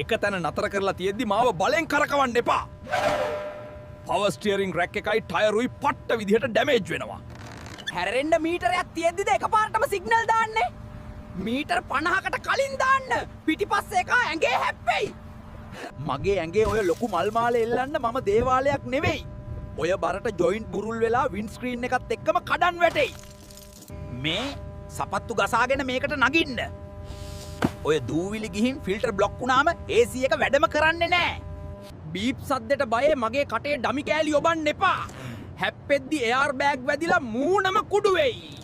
එක තැන නතර කරලා තියෙද්දි මාව බලෙන් කරකවන්න එපා. පවර් ස්ටියරින් රැක් එකයි ටයරුයි පට්ට විදිහට ඩැමේජ් වෙනවා. හැරෙන්න මීටරයක් තියෙද්දිද එකපාරටම සිග්නල් දාන්නේ? මීටර් 50කට කලින් දාන්න. පිටිපස්සේ එක ඇඟේ හැප්පෙයි. මගේ ඇඟේ ඔය ලොකු මල් මාලේ එල්ලන්න මම දේවාලයක් නෙවෙයි. ඔය බරට ජොයින්ට් බුරුල් වෙලා වින්ඩ් ස්ක්‍රීන් එකත් එක්කම කඩන් වැටෙයි. මේ සපත්තු ගසාගෙන මේකට නගින්න. ඔය දූවිලි ගිහින් ෆිල්ටර් බ්ලොක් වුණාම AC එක වැඩම කරන්නේ නැහැ. බීප් සද්දෙට බයේ මගේ කටේ ඩමි කෑලි ඔබන්න එපා. හැප්පෙද්දි එයාර් බෑග් වැදිලා මූණම කුඩු වෙයි.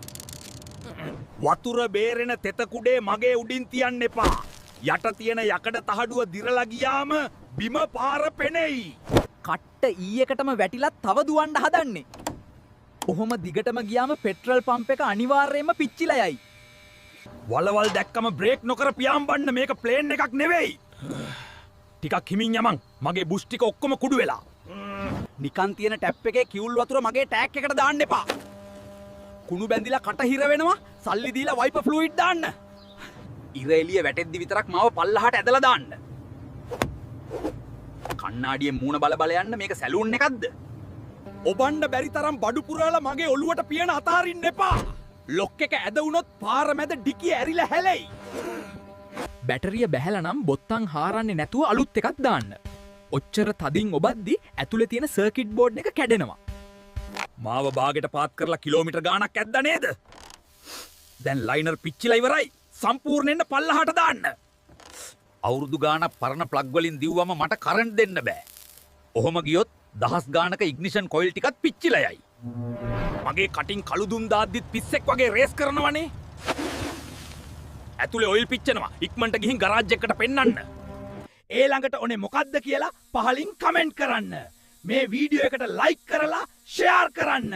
වතුර බේරෙන තෙත කුඩේ මගේ උඩින් තියන්න එපා. යට තියෙන යකඩ තහඩුව දිරලා ගියාම බිම පාර පෙනෙයි. කට්ට ඊයකටම වැටිලා තව දුවන්න හදන්නේ. ඔහොම දිගටම ගියාම පෙට්‍රල් පම්ප් එක අනිවාර්යයෙන්ම පිච්චිලා යයි. වලවල් දැක්කම බ්‍රේක් නොකර පියාඹන්න මේක ප්ලේන් එකක් නෙවෙයි. ටිකක් හිමින් යමන්. මගේ බුෂ් ටික ඔක්කොම කුඩු වෙලා. නිකන් තියෙන ටැප් එකේ කිවුල් වතුර මගේ ටැග් එකට දාන්න එපා. කුණු බැඳිලා කට හිර වෙනවා. සල්ලි දීලා වයිපර් ෆ්ලූයිඩ් දාන්න. ඉර එළිය වැටෙද්දි විතරක් මාව පල්ලහට ඇදලා දාන්න. කණ්ණාඩියෙන් මූණ බල බල යන්න මේක සැලූන් එකක්ද? ඔබන්න බැරි තරම් බඩු පුරවලා මගේ ඔළුවට පියන අතාරින්න එපා. ලොක් එක ඇද වුණොත් පාර මැද ඩිකිය ඇරිලා හැලෙයි. බැටරිය බැහැලා නම් බොත්තම් හාරන්නේ නැතුව අලුත් එකක් දාන්න. ඔච්චර තදින් ඔබද්දි ඇතුලේ තියෙන සර්කිට් බෝඩ් එක කැඩෙනවා. මාව බාගෙට පාත් කරලා කිලෝමීටර් ගාණක් ඇද්දා නේද? දැන් ලයිනර් පිච්චිලා ඉවරයි. සම්පූර්ණයෙන්ම පල්ලහට දාන්න. අවුරුදු ගාණක් පරණ ප්ලග් වලින් දිව්වම මට කරන්ට් දෙන්න බෑ. ඔහොම ගියොත් දහස් ගාණක ඉග්නිෂන් කොයිල් ටිකත් පිච්චිලා යයි. මගේ කටින් කළු දුම් දාද්දිත් පිස්සෙක් වගේ රේස් කරනවනේ. ඇතුලේ ඔයිල් පිච්චෙනවා. ඉක්මනට ගිහින් ගරාජ් එකට පෙන්නන්න. ඒ ළඟට ඔනේ මොකද්ද කියලා පහලින් කමෙන්ට් කරන්න. මේ වීඩියෝ එකට ලයික් කරලා ෂෙයාර් කරන්න.